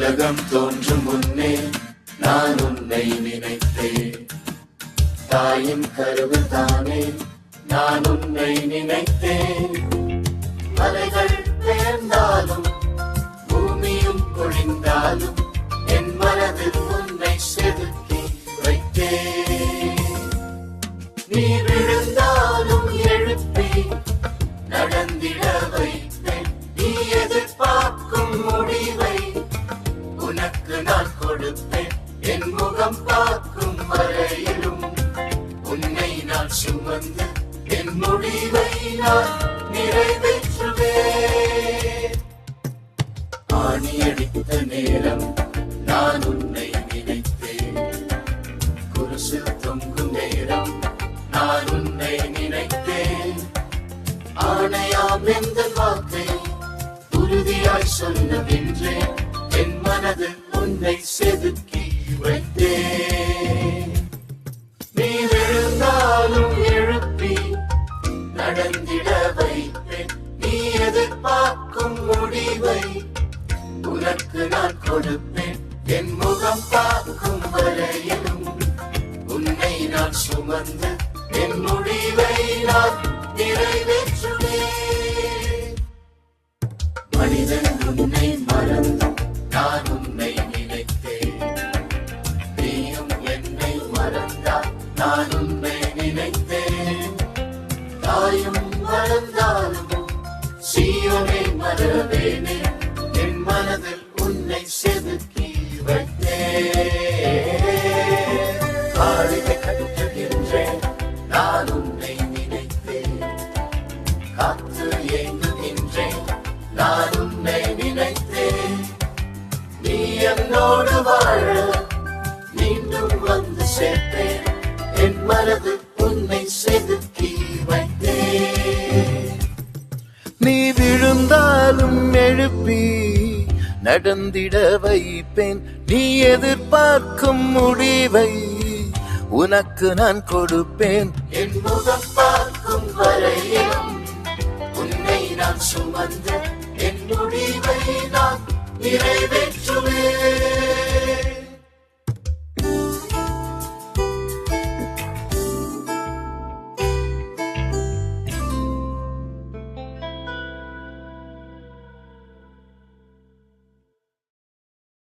உலகம் தோன்றும் முன்னே நான் உன்னை நினைத்தேன். தாயின் கருவில் தானே நான் உன்னை நினைத்தேன். மலைகள் பெயர்ந்தாலும் பூமியும் பொழிந்தாலும் என் மனதில் உன்னை செதுக்கி வைத்தேன். நீ விழுந்தாலும் எழுப்பி நடந்திட வைப்பேன். நீ எதிர்பார்க்கும் முடிவை உனக்கு நான் கொடுப்பேன். என் முகம் பார்க்கும் வரையிலும் உன்னை நான் சுமந்து என் முடிவை நான் நிறைவேற்றுவேன். ஆணி அடித்த நேரம் நான் உன்னை நினைத்தேன். குருசில் தொங்கும் நேரம் நான் உன்னை நினைத்தேன். ஆணையாம் எந்த வாக்கை உறுதியாய் சொல்லுகின்றேன். என் மனதில் உன்னை செதுக்கி வைத்தேன். நீ விழுந்தாலும் எழுப்பி நடந்திட வைப்பேன். நீ எதிர்பார்க்கும் முடிவை உனக்கு நான் கொடுப்பேன். என் முகம் பார்க்கும் வரையிலும் உன்னை நான் சுமந்து என் முடிவை நான் நிறைவேற்றுவேன். மனிதன் உன்னை மறந்து நான் உன்னை நினைத்தேன். நீயும் என்னை மறந்தால் நான் உன்னை நினைத்தேன். தாயும் மறந்தாலும் சீயோனை மறவேனே. என் மனதில் உன்னை செதுக்கி வைத்தேன். பாடியை கட்டுகின்றேன் நான் உன்னை நினைத்தேன். காத்து ஏங்குகின்றேன் நான் உன்னை நினைத்தேன். நீ என்னோடு வாழ மீண்டும் வந்து சேர்த்தேன். என் மனது உன்னை செதுக்கி வைத்தேன். நீ விழுந்தாலும் எழுப்பி நடந்திட வைப்பேன். நீ எதிர்பார்க்கும் முடிவை உனக்கு நான் கொடுப்பேன். என் முகம்